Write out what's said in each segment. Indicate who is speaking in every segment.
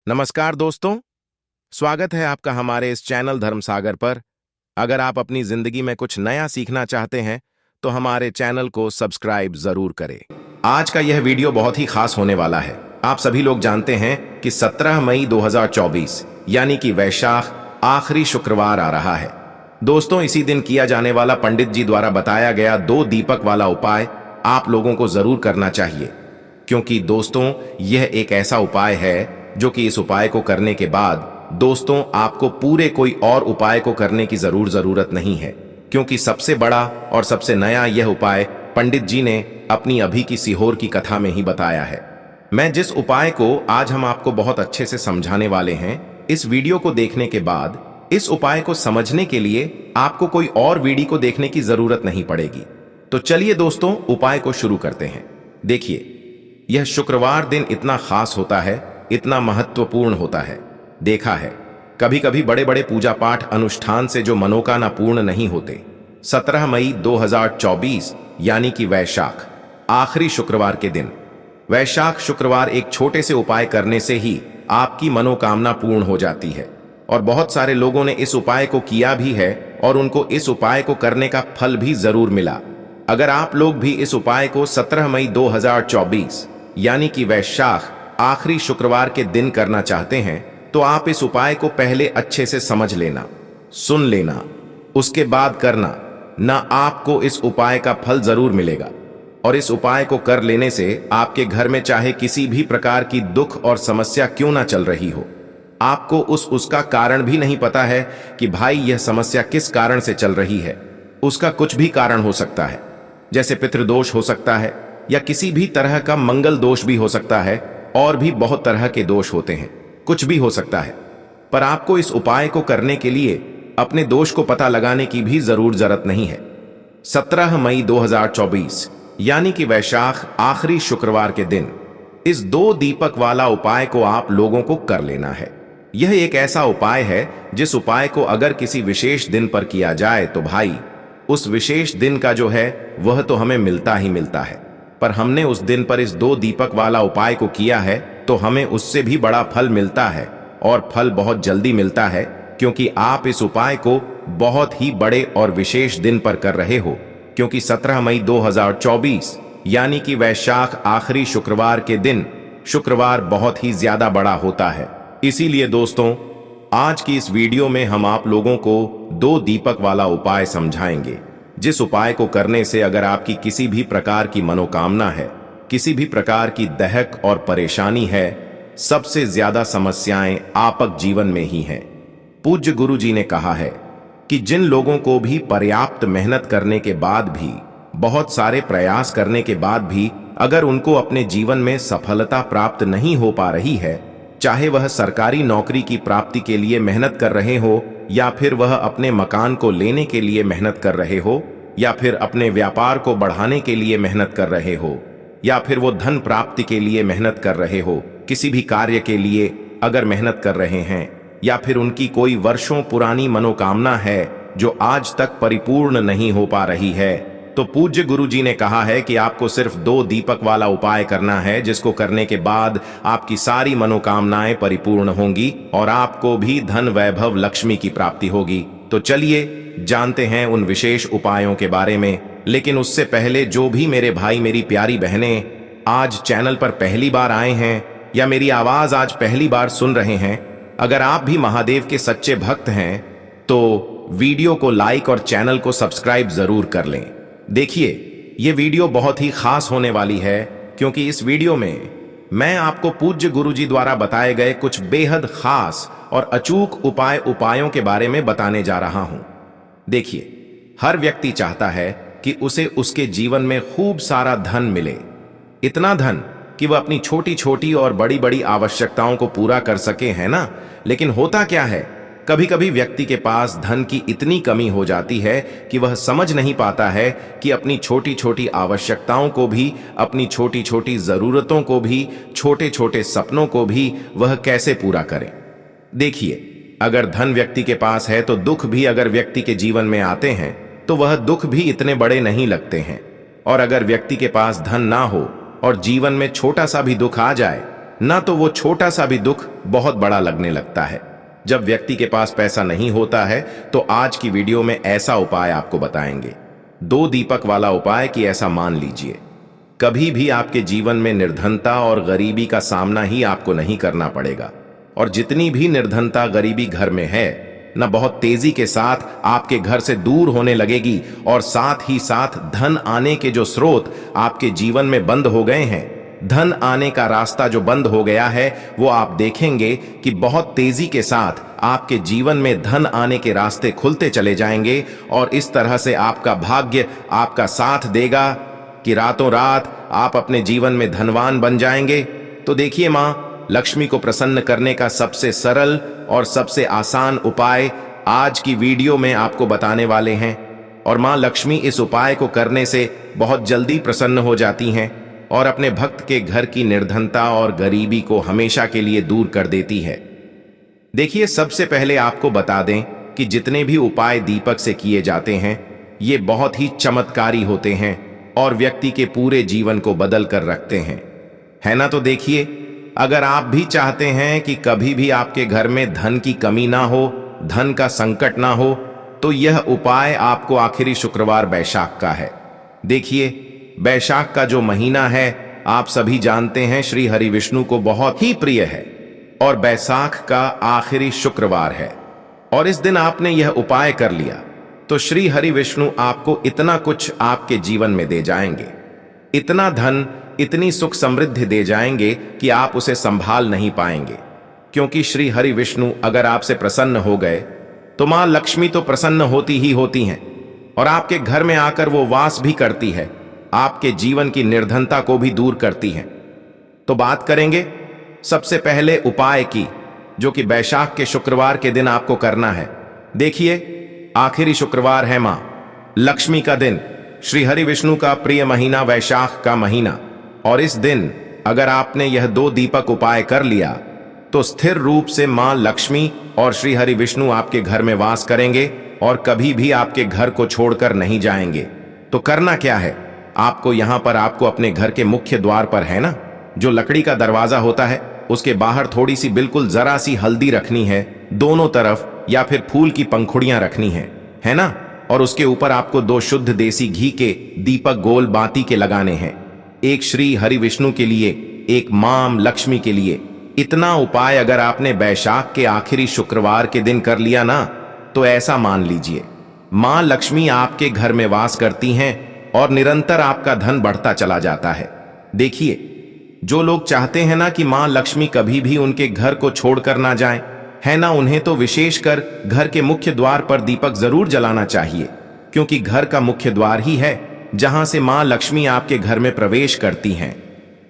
Speaker 1: नमस्कार दोस्तों, स्वागत है आपका हमारे इस चैनल धर्मसागर पर। अगर आप अपनी जिंदगी में कुछ नया सीखना चाहते हैं तो हमारे चैनल को सब्सक्राइब जरूर करें। आज का यह वीडियो बहुत ही खास होने वाला है। आप सभी लोग जानते हैं कि 17 मई 2024 यानी कि वैशाख आखिरी शुक्रवार आ रहा है। दोस्तों, इसी दिन किया जाने वाला पंडित जी द्वारा बताया गया 2 दीपक वाला उपाय आप लोगों को जरूर करना चाहिए, क्योंकि दोस्तों यह एक ऐसा उपाय है जो कि इस उपाय को करने के बाद दोस्तों आपको पूरे कोई और उपाय को करने की जरूरत नहीं है, क्योंकि सबसे बड़ा और सबसे नया यह उपाय पंडित जी ने अपनी अभी की सीहोर की कथा में ही बताया है। मैं जिस उपाय को आज हम आपको बहुत अच्छे से समझाने वाले हैं, इस वीडियो को देखने के बाद इस उपाय को समझने के लिए आपको कोई और वीडियो को देखने की जरूरत नहीं पड़ेगी। तो चलिए दोस्तों, उपाय को शुरू करते हैं। देखिए, यह शुक्रवार दिन इतना खास होता है, इतना महत्वपूर्ण होता है। देखा है कभी कभी बड़े बड़े पूजा पाठ अनुष्ठान से जो मनोकामना पूर्ण नहीं होते। 17 मई 2024 यानी कि वैशाख आखिरी शुक्रवार के दिन, वैशाख शुक्रवार एक छोटे से उपाय करने से ही आपकी मनोकामना पूर्ण हो जाती है। और बहुत सारे लोगों ने इस उपाय को किया भी है और उनको इस उपाय को करने का फल भी जरूर मिला। अगर आप लोग भी इस उपाय को 17 मई 2024 यानी कि वैशाख आखिरी शुक्रवार के दिन करना चाहते हैं तो आप इस उपाय को पहले अच्छे से समझ लेना, सुन लेना, उसके बाद करना। ना आपको इस उपाय का फल जरूर मिलेगा। और इस उपाय को कर लेने से आपके घर में चाहे किसी भी प्रकार की दुख और समस्या क्यों ना चल रही हो, आपको उसका कारण भी नहीं पता है कि भाई यह समस्या किस कारण से चल रही है। उसका कुछ भी कारण हो सकता है, जैसे पितृदोष हो सकता है या किसी भी तरह का मंगल दोष भी हो सकता है, और भी बहुत तरह के दोष होते हैं, कुछ भी हो सकता है। पर आपको इस उपाय को करने के लिए अपने दोष को पता लगाने की भी जरूरत नहीं है। 17 मई 2024 यानी कि वैशाख आखिरी शुक्रवार के दिन इस 2 दीपक वाला उपाय को आप लोगों को कर लेना है। यह एक ऐसा उपाय है जिस उपाय को अगर किसी विशेष दिन पर किया जाए तो भाई उस विशेष दिन का जो है वह तो हमें मिलता ही मिलता है। पर हमने उस दिन पर इस 2 दीपक वाला उपाय को किया है तो हमें उससे भी बड़ा फल मिलता है, और फल बहुत जल्दी मिलता है, क्योंकि आप इस उपाय को बहुत ही बड़े और विशेष दिन पर कर रहे हो। क्योंकि 17 मई 2024 यानी कि वैशाख आखिरी शुक्रवार के दिन शुक्रवार बहुत ही ज्यादा बड़ा होता है। इसीलिए दोस्तों, आज की इस वीडियो में हम आप लोगों को 2 दीपक वाला उपाय समझाएंगे, जिस उपाय को करने से अगर आपकी किसी भी प्रकार की मनोकामना है, किसी भी प्रकार की दहक और परेशानी है, सबसे ज्यादा समस्याएं आपक जीवन में ही हैं। पूज्य गुरु जी ने कहा है कि जिन लोगों को भी पर्याप्त मेहनत करने के बाद भी, बहुत सारे प्रयास करने के बाद भी अगर उनको अपने जीवन में सफलता प्राप्त नहीं हो पा रही है, चाहे वह सरकारी नौकरी की प्राप्ति के लिए मेहनत कर रहे हो, या फिर वह अपने मकान को लेने के लिए मेहनत कर रहे हो, या फिर अपने व्यापार को बढ़ाने के लिए मेहनत कर रहे हो, या फिर वो धन प्राप्ति के लिए मेहनत कर रहे हो, किसी भी कार्य के लिए अगर मेहनत कर रहे हैं, या फिर उनकी कोई वर्षों पुरानी मनोकामना है जो आज तक परिपूर्ण नहीं हो पा रही है, तो पूज्य गुरु जी ने कहा है कि आपको सिर्फ 2 दीपक वाला उपाय करना है, जिसको करने के बाद आपकी सारी मनोकामनाएं परिपूर्ण होंगी और आपको भी धन वैभव लक्ष्मी की प्राप्ति होगी। तो चलिए जानते हैं उन विशेष उपायों के बारे में। लेकिन उससे पहले जो भी मेरे भाई मेरी प्यारी बहनें आज चैनल पर पहली बार आए हैं या मेरी आवाज आज पहली बार सुन रहे हैं, अगर आप भी महादेव के सच्चे भक्त हैं तो वीडियो को लाइक और चैनल को सब्सक्राइब जरूर कर लें। देखिए, ये वीडियो बहुत ही खास होने वाली है, क्योंकि इस वीडियो में मैं आपको पूज्य गुरुजी द्वारा बताए गए कुछ बेहद खास और अचूक उपायों के बारे में बताने जा रहा हूं। देखिए, हर व्यक्ति चाहता है कि उसे उसके जीवन में खूब सारा धन मिले, इतना धन कि वह अपनी छोटी छोटी और बड़ी बड़ी आवश्यकताओं को पूरा कर सके, है ना। लेकिन होता क्या है, कभी कभी व्यक्ति के पास धन की इतनी कमी हो जाती है कि वह समझ नहीं पाता है कि अपनी छोटी छोटी आवश्यकताओं को भी, अपनी छोटी छोटी जरूरतों को भी, छोटे छोटे सपनों को भी वह कैसे पूरा करे। देखिए, अगर धन व्यक्ति के पास है तो दुख भी अगर व्यक्ति के जीवन में आते हैं तो वह दुख भी इतने बड़े नहीं लगते हैं। और अगर व्यक्ति के पास धन ना हो और जीवन में छोटा सा भी दुख आ जाए ना तो वो छोटा सा भी दुख बहुत बड़ा लगने लगता है। जब व्यक्ति के पास पैसा नहीं होता है तो आज की वीडियो में ऐसा उपाय आपको बताएंगे, 2 दीपक वाला उपाय कि ऐसा मान लीजिए कभी भी आपके जीवन में निर्धनता और गरीबी का सामना ही आपको नहीं करना पड़ेगा। और जितनी भी निर्धनता गरीबी घर में है न बहुत तेजी के साथ आपके घर से दूर होने लगेगी, और साथ ही साथ धन आने के जो स्रोत आपके जीवन में बंद हो गए हैं, धन आने का रास्ता जो बंद हो गया है, वो आप देखेंगे कि बहुत तेजी के साथ आपके जीवन में धन आने के रास्ते खुलते चले जाएंगे। और इस तरह से आपका भाग्य आपका साथ देगा कि रातों रात आप अपने जीवन में धनवान बन जाएंगे। तो देखिए, मां लक्ष्मी को प्रसन्न करने का सबसे सरल और सबसे आसान उपाय आज की वीडियो में आपको बताने वाले हैं। और मां लक्ष्मी इस उपाय को करने से बहुत जल्दी प्रसन्न हो जाती हैं और अपने भक्त के घर की निर्धनता और गरीबी को हमेशा के लिए दूर कर देती है। देखिए, सबसे पहले आपको बता दें कि जितने भी उपाय दीपक से किए जाते हैं ये बहुत ही चमत्कारी होते हैं और व्यक्ति के पूरे जीवन को बदल कर रखते हैं, है ना। तो देखिए, अगर आप भी चाहते हैं कि कभी भी आपके घर में धन की कमी ना हो, धन का संकट ना हो, तो यह उपाय आपको आखिरी शुक्रवार बैशाख का है। देखिए, बैशाख का जो महीना है आप सभी जानते हैं श्री हरि विष्णु को बहुत ही प्रिय है और बैसाख का आखिरी शुक्रवार है। और इस दिन आपने यह उपाय कर लिया तो श्री हरि विष्णु आपको इतना कुछ आपके जीवन में दे जाएंगे, इतना धन, इतनी सुख समृद्धि दे जाएंगे कि आप उसे संभाल नहीं पाएंगे। क्योंकि श्री हरि विष्णु अगर आपसे प्रसन्न हो गए तो मां लक्ष्मी तो प्रसन्न होती ही होती हैं और आपके घर में आकर वो वास भी करती है, आपके जीवन की निर्धनता को भी दूर करती हैं। तो बात करेंगे सबसे पहले उपाय की, जो कि बैशाख के शुक्रवार के दिन आपको करना है। देखिए, आखिरी शुक्रवार है मां लक्ष्मी का दिन, श्री हरि विष्णु का प्रिय महीना वैशाख का महीना। और इस दिन अगर आपने यह 2 दीपक उपाय कर लिया तो स्थिर रूप से मां लक्ष्मी और श्री हरि विष्णु आपके घर में वास करेंगे और कभी भी आपके घर को छोड़कर नहीं जाएंगे। तो करना क्या है, आपको यहां पर आपको अपने घर के मुख्य द्वार पर, है ना, जो लकड़ी का दरवाजा होता है, उसके बाहर थोड़ी सी बिल्कुल जरा सी हल्दी रखनी है दोनों तरफ, या फिर फूल की पंखुड़ियां रखनी है ना। और उसके ऊपर आपको 2 शुद्ध देसी घी के दीपक गोल बाती के लगाने हैं, एक श्री हरि विष्णु के लिए, एक मां लक्ष्मी के लिए। इतना उपाय अगर आपने बैशाख के आखिरी शुक्रवार के दिन कर लिया ना, तो ऐसा मान लीजिए मां लक्ष्मी आपके घर में वास करती हैं और निरंतर आपका धन बढ़ता चला जाता है। देखिए, जो लोग चाहते हैं ना कि मां लक्ष्मी कभी भी उनके घर को छोड़कर ना जाएं, है ना, उन्हें तो विशेषकर घर के मुख्य द्वार पर दीपक जरूर जलाना चाहिए। क्योंकि घर का मुख्य द्वार ही है जहां से मां लक्ष्मी आपके घर में प्रवेश करती हैं।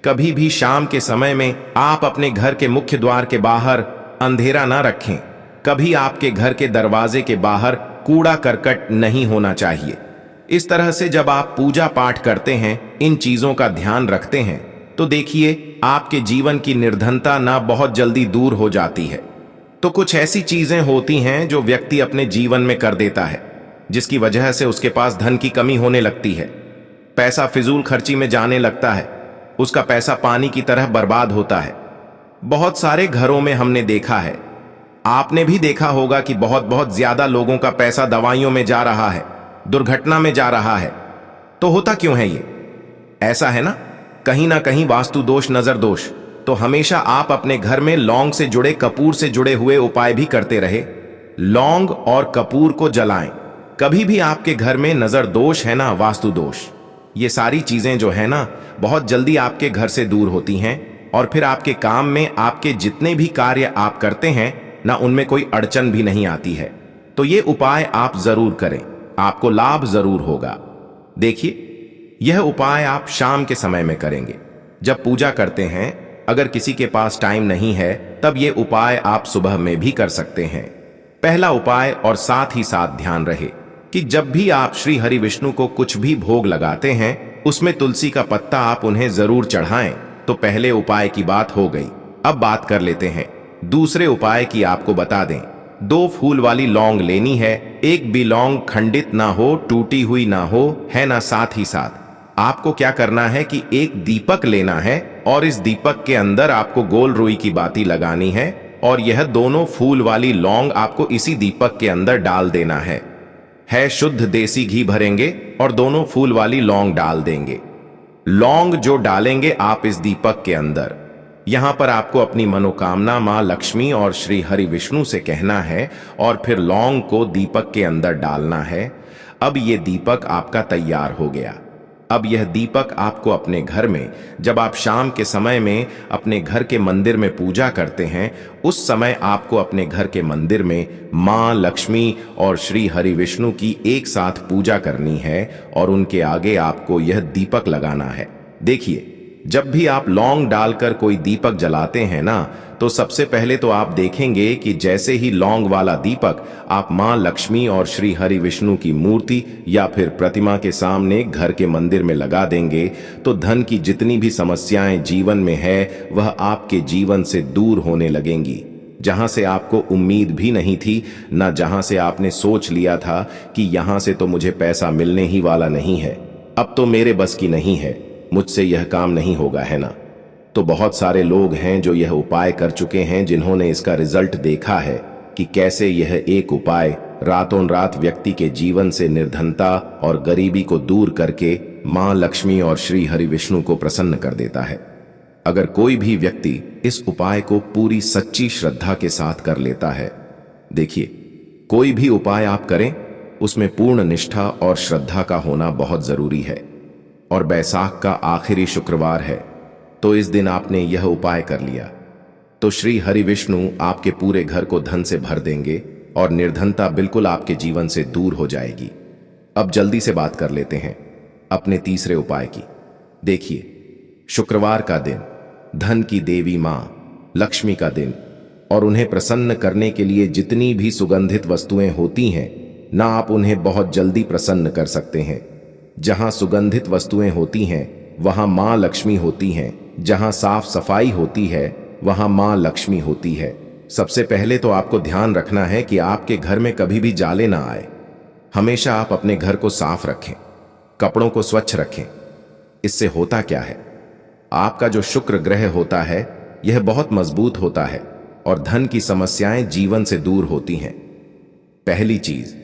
Speaker 1: कभी भी शाम के समय में आप अपने घर के मुख्य द्वार के बाहर अंधेरा ना रखें। कभी आपके घर के दरवाजे के बाहर कूड़ा करकट नहीं होना चाहिए। इस तरह से जब आप पूजा पाठ करते हैं, इन चीजों का ध्यान रखते हैं, तो देखिए आपके जीवन की निर्धनता ना बहुत जल्दी दूर हो जाती है। तो कुछ ऐसी चीजें होती हैं जो व्यक्ति अपने जीवन में कर देता है जिसकी वजह से उसके पास धन की कमी होने लगती है, पैसा फिजूल खर्ची में जाने लगता है, उसका पैसा पानी की तरह बर्बाद होता है। बहुत सारे घरों में हमने देखा है, आपने भी देखा होगा कि बहुत बहुत ज्यादा लोगों का पैसा दवाइयों में जा रहा है, दुर्घटना में जा रहा है। तो होता क्यों है ये? ऐसा है ना कहीं वास्तु दोष, नजर दोष। तो हमेशा आप अपने घर में लौंग से जुड़े, कपूर से जुड़े हुए उपाय भी करते रहे। लौंग और कपूर को जलाएं। कभी भी आपके घर में नजर दोष है ना, वास्तु दोष, ये सारी चीजें जो है ना बहुत जल्दी आपके घर से दूर होती हैं और फिर आपके काम में, आपके जितने भी कार्य आप करते हैं ना, उनमें कोई अड़चन भी नहीं आती है। तो ये उपाय आप जरूर करें, आपको लाभ जरूर होगा। देखिए, यह उपाय आप शाम के समय में करेंगे जब पूजा करते हैं। अगर किसी के पास टाइम नहीं है तब ये उपाय आप सुबह में भी कर सकते हैं। पहला उपाय, और साथ ही साथ ध्यान रहे कि जब भी आप श्री हरि विष्णु को कुछ भी भोग लगाते हैं उसमें तुलसी का पत्ता आप उन्हें जरूर चढ़ाएं। तो पहले उपाय की बात हो गई। अब बात कर लेते हैं दूसरे उपाय की। आपको बता दें, 2 फूल वाली लौंग लेनी है, एक भी लौंग खंडित ना हो, टूटी हुई ना हो, है ना। साथ ही साथ आपको क्या करना है कि एक दीपक लेना है और इस दीपक के अंदर आपको गोल रुई की बाती लगानी है और यह दोनों फूल वाली लौंग आपको इसी दीपक के अंदर डाल देना है शुद्ध देसी घी भरेंगे और दोनों फूल वाली लौंग डाल देंगे। लौंग जो डालेंगे आप इस दीपक के अंदर, यहां पर आपको अपनी मनोकामना मां लक्ष्मी और श्री हरि विष्णु से कहना है और फिर लौंग को दीपक के अंदर डालना है। अब यह दीपक आपका तैयार हो गया। अब यह दीपक आपको अपने घर में, जब आप शाम के समय में अपने घर के मंदिर में पूजा करते हैं, उस समय आपको अपने घर के मंदिर में मां लक्ष्मी और श्री हरि विष्णु की एक साथ पूजा करनी है और उनके आगे आपको यह दीपक लगाना है। देखिए, जब भी आप लौंग डालकर कोई दीपक जलाते हैं ना, तो सबसे पहले तो आप देखेंगे कि जैसे ही लौंग वाला दीपक आप मां लक्ष्मी और श्री हरि विष्णु की मूर्ति या फिर प्रतिमा के सामने घर के मंदिर में लगा देंगे, तो धन की जितनी भी समस्याएं जीवन में है वह आपके जीवन से दूर होने लगेंगी। जहां से आपको उम्मीद भी नहीं थी, ना जहां से आपने सोच लिया था कि यहां से तो मुझे पैसा मिलने ही वाला नहीं है, अब तो मेरे बस की नहीं है, मुझसे यह काम नहीं होगा, है ना। तो बहुत सारे लोग हैं जो यह उपाय कर चुके हैं, जिन्होंने इसका रिजल्ट देखा है कि कैसे यह एक उपाय रातों रात व्यक्ति के जीवन से निर्धनता और गरीबी को दूर करके मां लक्ष्मी और श्री हरि विष्णु को प्रसन्न कर देता है। अगर कोई भी व्यक्ति इस उपाय को पूरी सच्ची श्रद्धा के साथ कर लेता है, देखिए, कोई भी उपाय आप करें उसमें पूर्ण निष्ठा और श्रद्धा का होना बहुत जरूरी है। और बैसाख का आखिरी शुक्रवार है, तो इस दिन आपने यह उपाय कर लिया तो श्री हरि विष्णु आपके पूरे घर को धन से भर देंगे और निर्धनता बिल्कुल आपके जीवन से दूर हो जाएगी। अब जल्दी से बात कर लेते हैं अपने तीसरे उपाय की। देखिए, शुक्रवार का दिन धन की देवी मां लक्ष्मी का दिन, और उन्हें प्रसन्न करने के लिए जितनी भी सुगंधित वस्तुएं होती हैं ना, आप उन्हें बहुत जल्दी प्रसन्न कर सकते हैं। जहां सुगंधित वस्तुएं होती हैं वहां मां लक्ष्मी होती हैं, जहां साफ सफाई होती है वहां मां लक्ष्मी होती है। सबसे पहले तो आपको ध्यान रखना है कि आपके घर में कभी भी जाले ना आए। हमेशा आप अपने घर को साफ रखें, कपड़ों को स्वच्छ रखें। इससे होता क्या है, आपका जो शुक्र ग्रह होता है यह बहुत मजबूत होता है और धन की समस्याएं जीवन से दूर होती हैं। पहली चीज।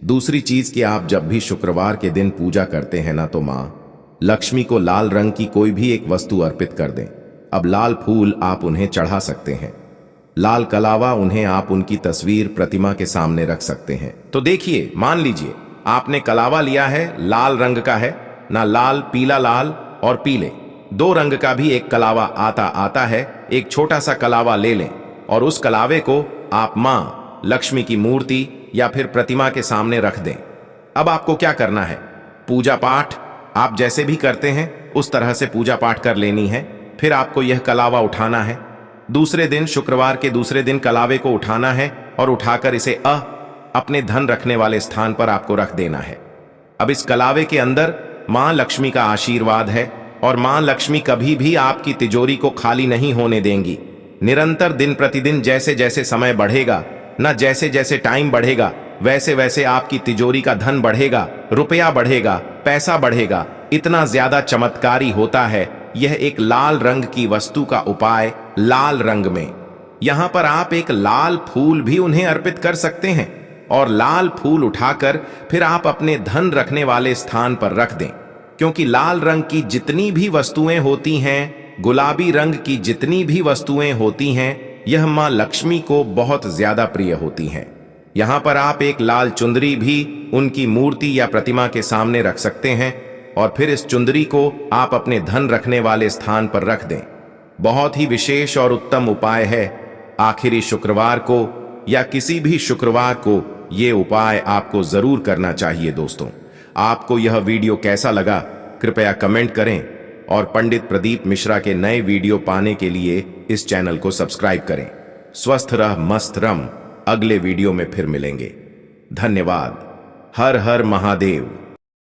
Speaker 1: दूसरी चीज कि आप जब भी शुक्रवार के दिन पूजा करते हैं ना, तो मां लक्ष्मी को लाल रंग की कोई भी एक वस्तु अर्पित कर दें। अब लाल फूल आप उन्हें चढ़ा सकते हैं, लाल कलावा उन्हें आप उनकी तस्वीर प्रतिमा के सामने रख सकते हैं। तो देखिए, मान लीजिए आपने कलावा लिया है, लाल रंग का है ना, लाल, पीला, लाल और पीले दो रंग का भी एक कलावा आता है। एक छोटा सा कलावा ले लें और उस कलावे को आप मां लक्ष्मी की मूर्ति या फिर प्रतिमा के सामने रख दें। अब आपको क्या करना है, पूजा पाठ आप जैसे भी करते हैं उस तरह से पूजा पाठ कर लेनी है। फिर आपको यह कलावा उठाना है। दूसरे दिन, शुक्रवार के दूसरे दिन कलावे को उठाना है और उठाकर इसे अपने धन रखने वाले स्थान पर आपको रख देना है। अब इस कलावे के अंदर मां लक्ष्मी का आशीर्वाद है और मां लक्ष्मी कभी भी आपकी तिजोरी को खाली नहीं होने देंगी। निरंतर दिन प्रतिदिन जैसे जैसे समय बढ़ेगा ना, जैसे जैसे टाइम बढ़ेगा वैसे वैसे आपकी तिजोरी का धन बढ़ेगा, रुपया बढ़ेगा, पैसा बढ़ेगा। इतना ज्यादा चमत्कारी होता है यह एक लाल रंग की वस्तु का उपाय। लाल रंग में यहां पर आप एक लाल फूल भी उन्हें अर्पित कर सकते हैं और लाल फूल उठाकर फिर आप अपने धन रखने वाले स्थान पर रख दें, क्योंकि लाल रंग की जितनी भी वस्तुएं होती हैं, गुलाबी रंग की जितनी भी वस्तुएं होती हैं, यह मां लक्ष्मी को बहुत ज्यादा प्रिय होती हैं। यहां पर आप एक लाल चुंदरी भी उनकी मूर्ति या प्रतिमा के सामने रख सकते हैं और फिर इस चुंदरी को आप अपने धन रखने वाले स्थान पर रख दें। बहुत ही विशेष और उत्तम उपाय है। आखिरी शुक्रवार को या किसी भी शुक्रवार को ये उपाय आपको जरूर करना चाहिए। दोस्तों, आपको यह वीडियो कैसा लगा कृपया कमेंट करें और पंडित प्रदीप मिश्रा के नए वीडियो पाने के लिए इस चैनल को सब्सक्राइब करें। स्वस्थ रह, मस्त रम। अगले वीडियो में फिर मिलेंगे। धन्यवाद। हर हर महादेव।